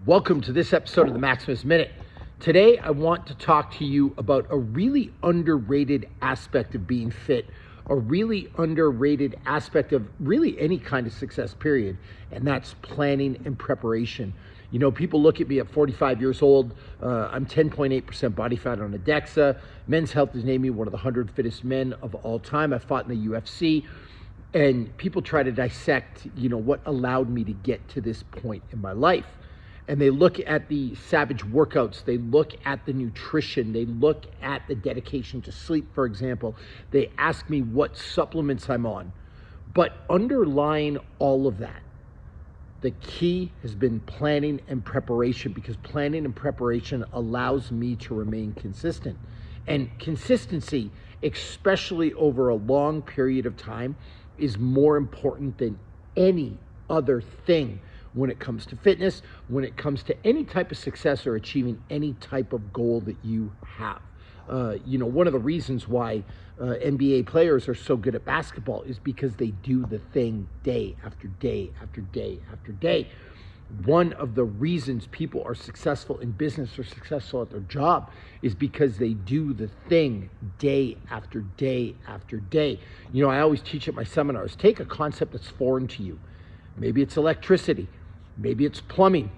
Welcome to this episode of the Maximus Minute. Today, I want to talk to you about a really underrated aspect of being fit, a really underrated aspect of really any kind of success, period, and that's planning and preparation. You know, people look at me at 45 years old. I'm 10.8% body fat on a DEXA. Men's Health has named me one of the 100 fittest men of all time. I fought in the UFC. And people try to dissect, what allowed me to get to this point in my life. And they look at the savage workouts. They look at the nutrition. They look at the dedication to sleep, for example. They ask me what supplements I'm on. But underlying all of that, the key has been planning and preparation, because planning and preparation allows me to remain consistent. And consistency, especially over a long period of time, is more important than any other thing when it comes to fitness, when it comes to any type of success or achieving any type of goal that you have. One of the reasons why NBA players are so good at basketball is because they do the thing day after day after day after day. One of the reasons people are successful in business or successful at their job is because they do the thing day after day after day. I always teach at my seminars, take a concept that's foreign to you. Maybe it's electricity. Maybe it's plumbing.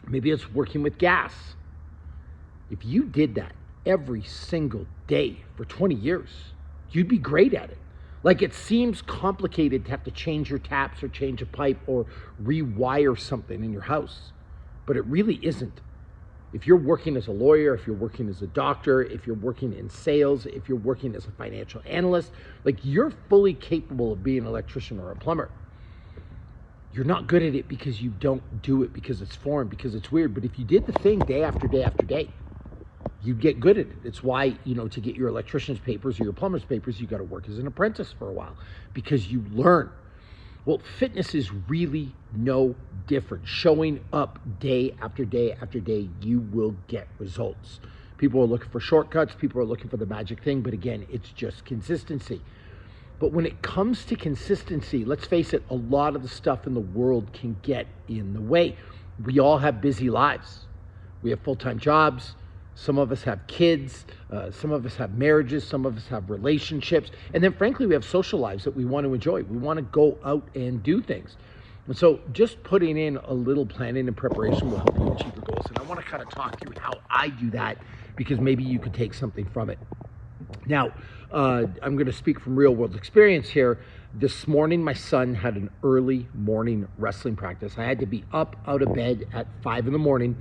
Maybe it's working with gas. If you did that every single day for 20 years, you'd be great at it. Like, it seems complicated to have to change your taps or change a pipe or rewire something in your house, but it really isn't. If you're working as a lawyer, if you're working as a doctor, if you're working in sales, if you're working as a financial analyst, you're fully capable of being an electrician or a plumber. You're not good at it because you don't do it, because it's foreign, because it's weird. But if you did the thing day after day after day, you get good at it. It's why, to get your electrician's papers or your plumber's papers, you got to work as an apprentice for a while, because you learn. Well, fitness is really no different. Showing up day after day after day, you will get results. People are looking for shortcuts. People are looking for the magic thing. But again, it's just consistency. But when it comes to consistency, let's face it, a lot of the stuff in the world can get in the way. We all have busy lives. We have full-time jobs. Some of us have kids, some of us have marriages, some of us have relationships, and then frankly, we have social lives that we want to enjoy. We want to go out and do things. And so just putting in a little planning and preparation will help you achieve your goals. And I want to kind of talk through how I do that, because maybe you could take something from it. Now, I'm going to speak from real world experience here. This morning, my son had an early morning wrestling practice. I had to be up out of bed at 5 in the morning,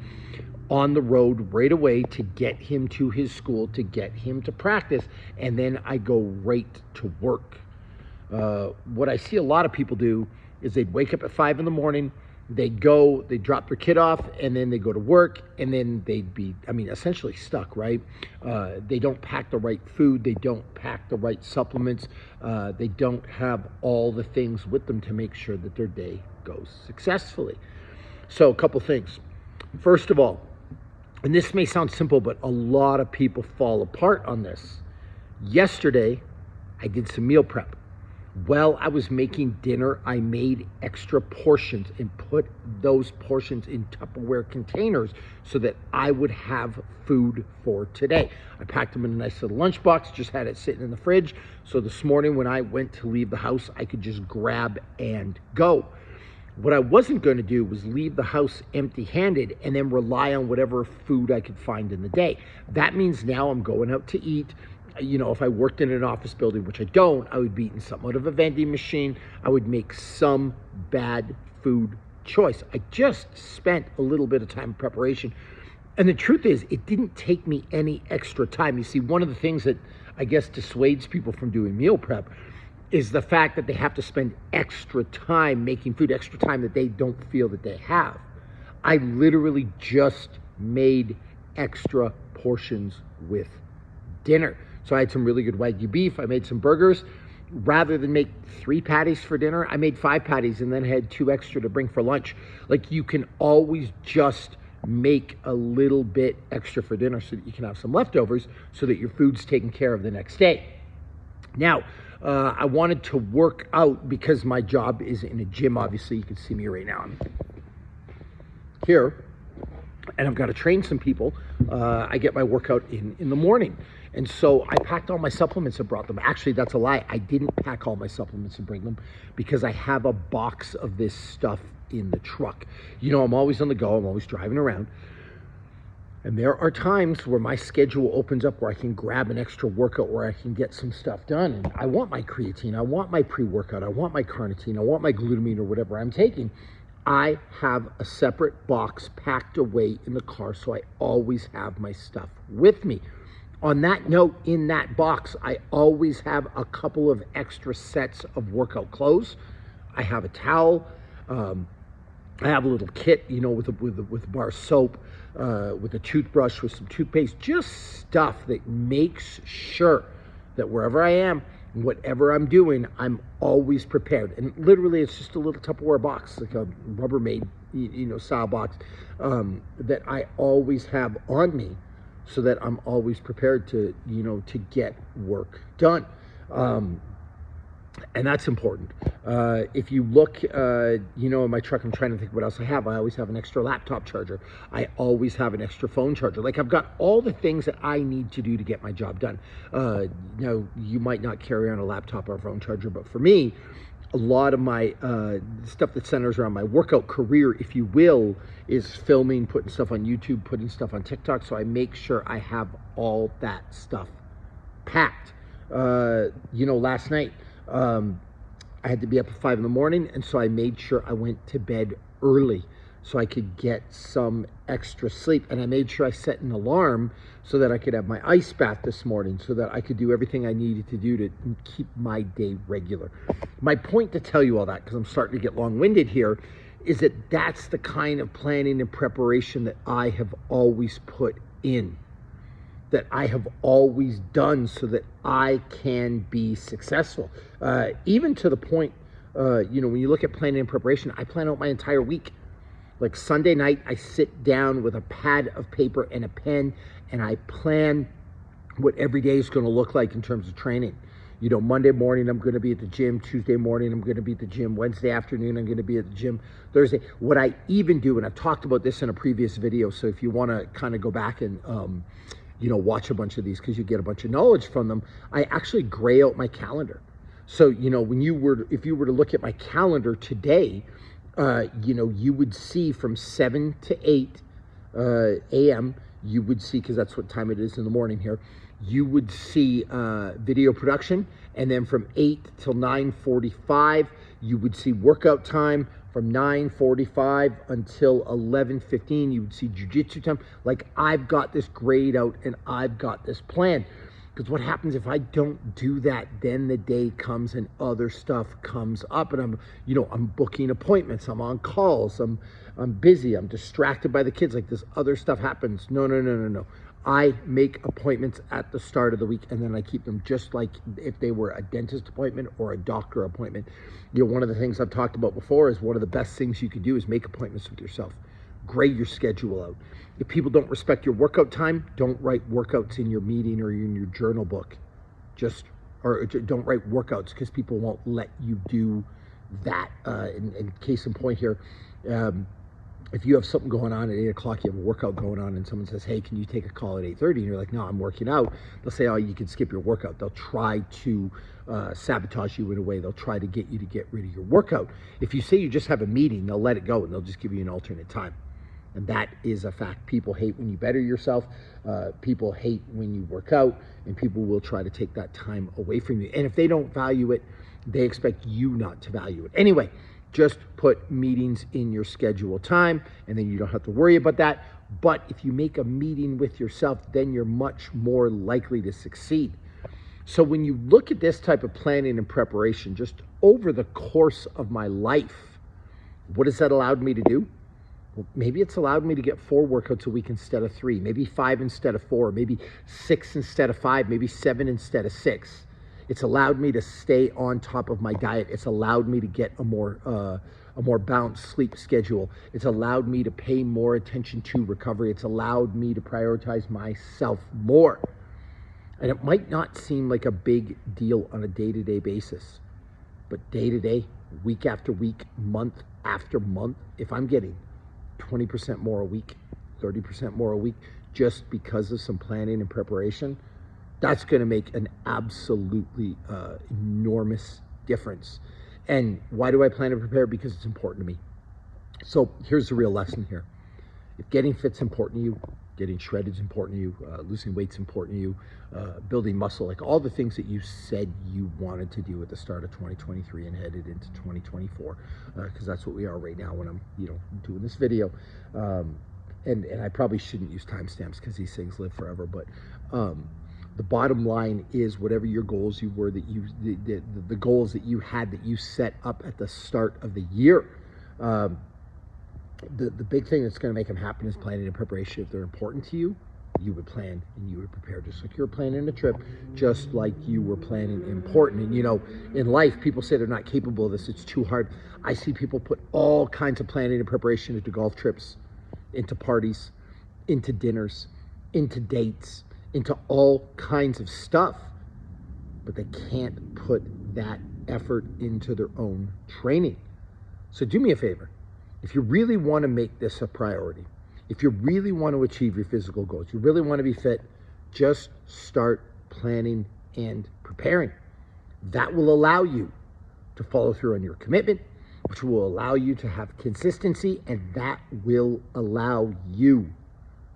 on the road right away to get him to his school, to get him to practice, and then I go right to work. What I see a lot of people do is they'd wake up at 5 in the morning, they drop their kid off, and then they go to work, and then they'd be, essentially stuck, right? They don't pack the right food, they don't pack the right supplements, they don't have all the things with them to make sure that their day goes successfully. So a couple things. First of all, and this may sound simple, but a lot of people fall apart on this. Yesterday, I did some meal prep. While I was making dinner, I made extra portions and put those portions in Tupperware containers so that I would have food for today. I packed them in a nice little lunchbox, just had it sitting in the fridge. So this morning when I went to leave the house, I could just grab and go. What I wasn't going to do was leave the house empty-handed and then rely on whatever food I could find in the day. That means now I'm going out to eat. If I worked in an office building, which I don't, I would be eating something out of a vending machine. I would make some bad food choice. I just spent a little bit of time in preparation. And the truth is, it didn't take me any extra time. You see, one of the things that I guess dissuades people from doing meal prep is the fact that they have to spend extra time making food, extra time that they don't feel that they have. I literally just made extra portions with dinner. So I had some really good Wagyu beef. I made some burgers. Rather than make 3 patties for dinner, I made 5 patties and then had 2 extra to bring for lunch. You can always just make a little bit extra for dinner so that you can have some leftovers so that your food's taken care of the next day. Now, I wanted to work out because my job is in a gym. Obviously, you can see me right now. I'm here. and I've got to train some people. I get my workout in the morning. And so I packed all my supplements and brought them. Actually, that's a lie. I didn't pack all my supplements and bring them because I have a box of this stuff in the truck. You know, I'm always on the go. I'm always driving around. And there are times where my schedule opens up where I can grab an extra workout, where I can get some stuff done. And I want my creatine, I want my pre-workout, I want my carnitine, I want my glutamine or whatever I'm taking. I have a separate box packed away in the car, so I always have my stuff with me. On that note, in that box, I always have a couple of extra sets of workout clothes. I have a towel. I have a little kit, you know, with a bar of soap, with a toothbrush, with some toothpaste, just stuff that makes sure that wherever I am, whatever I'm doing, I'm always prepared. And literally, it's just a little Tupperware box, like a Rubbermaid, you know, style box, that I always have on me, so that I'm always prepared to, you know, to get work done. And that's important. If you look, you know, in my truck, I'm trying to think what else I have. I always have an extra laptop charger. I always have an extra phone charger. Like, I've got all the things that I need to do to get my job done. Now, you might not carry on a laptop or a phone charger, but for me, a lot of my stuff that centers around my workout career, if you will, is filming, putting stuff on YouTube, putting stuff on TikTok. So I make sure I have all that stuff packed. You know, last night, I had to be up at 5 in the morning, and so I made sure I went to bed early so I could get some extra sleep. And I made sure I set an alarm so that I could have my ice bath this morning, so that I could do everything I needed to do to keep my day regular. My point to tell you all that, because I'm starting to get long-winded here, is that that's the kind of planning and preparation that I have always put in, that I have always done, so that I can be successful. Even to the point, you know, when you look at planning and preparation, I plan out my entire week. Like Sunday night, I sit down with a pad of paper and a pen, and I plan what every day is going to look like in terms of training. You know, Monday morning, I'm going to be at the gym. Tuesday morning, I'm going to be at the gym. Wednesday afternoon, I'm going to be at the gym. Thursday, what I even do, and I've talked about this in a previous video, so if you want to kind of go back and, you know, watch a bunch of these, because you get a bunch of knowledge from them, I actually gray out my calendar. So, you know, if you were to look at my calendar today, you know, you would see from 7 to 8 a.m., you would see, because that's what time it is in the morning here, you would see video production. And then from 8 till 9:45, you would see workout time. From 9:45 until 11:15, you would see jiu-jitsu time. Like, I've got this grayed out and I've got this planned. Because what happens if I don't do that, then the day comes and other stuff comes up, and I'm booking appointments, I'm on calls, I'm busy, I'm distracted by the kids, like this other stuff happens. No. I make appointments at the start of the week, and then I keep them just like if they were a dentist appointment or a doctor appointment. You know, one of the things I've talked about before is one of the best things you could do is make appointments with yourself. Gray your schedule out. If people don't respect your workout time, don't write workouts in your meeting or in your journal book. Or don't write workouts, because people won't let you do that. In case in point here, if you have something going on at 8 o'clock, you have a workout going on, and someone says, hey, can you take a call at 8:30? And you're like, no, I'm working out. They'll say, oh, you can skip your workout. They'll try to sabotage you in a way. They'll try to get you to get rid of your workout. If you say you just have a meeting, they'll let it go, and they'll just give you an alternate time. And that is a fact. People hate when you better yourself. People hate when you work out, and people will try to take that time away from you. And if they don't value it, they expect you not to value it. Anyway, just put meetings in your schedule time, and then you don't have to worry about that. But if you make a meeting with yourself, then you're much more likely to succeed. So when you look at this type of planning and preparation, just over the course of my life, what has that allowed me to do? Well, maybe it's allowed me to get 4 workouts a week instead of 3, maybe 5 instead of 4, maybe 6 instead of 5, maybe 7 instead of 6. It's allowed me to stay on top of my diet. It's allowed me to get a more balanced sleep schedule. It's allowed me to pay more attention to recovery. It's allowed me to prioritize myself more. And it might not seem like a big deal on a day-to-day basis, but day-to-day, week after week, month after month, if I'm getting 20% more a week, 30% more a week just because of some planning and preparation, that's going to make an absolutely enormous difference. And why do I plan and prepare? Because it's important to me. So here's the real lesson here. If getting fit's important to you, getting shredded is important to you, losing weight's important to you, building muscle, like all the things that you said you wanted to do at the start of 2023 and headed into 2024, because that's what we are right now when I'm, doing this video. And I probably shouldn't use timestamps because these things live forever, but the bottom line is whatever your goals you were, the goals that you had that you set up at the start of the year, the big thing that's going to make them happen is planning and preparation. If they're important to you, you would plan and you would prepare, just like you're planning a trip, just like you were planning important. And in life, people say they're not capable of this. It's too hard. I see people put all kinds of planning and preparation into golf trips, into parties, into dinners, into dates, into all kinds of stuff, but they can't put that effort into their own training. So do me a favor. If you really want to make this a priority, if you really want to achieve your physical goals, you really want to be fit, just start planning and preparing. That will allow you to follow through on your commitment, which will allow you to have consistency, and that will allow you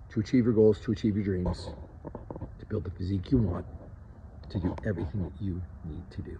to achieve your goals, to achieve your dreams, to build the physique you want, to do everything that you need to do.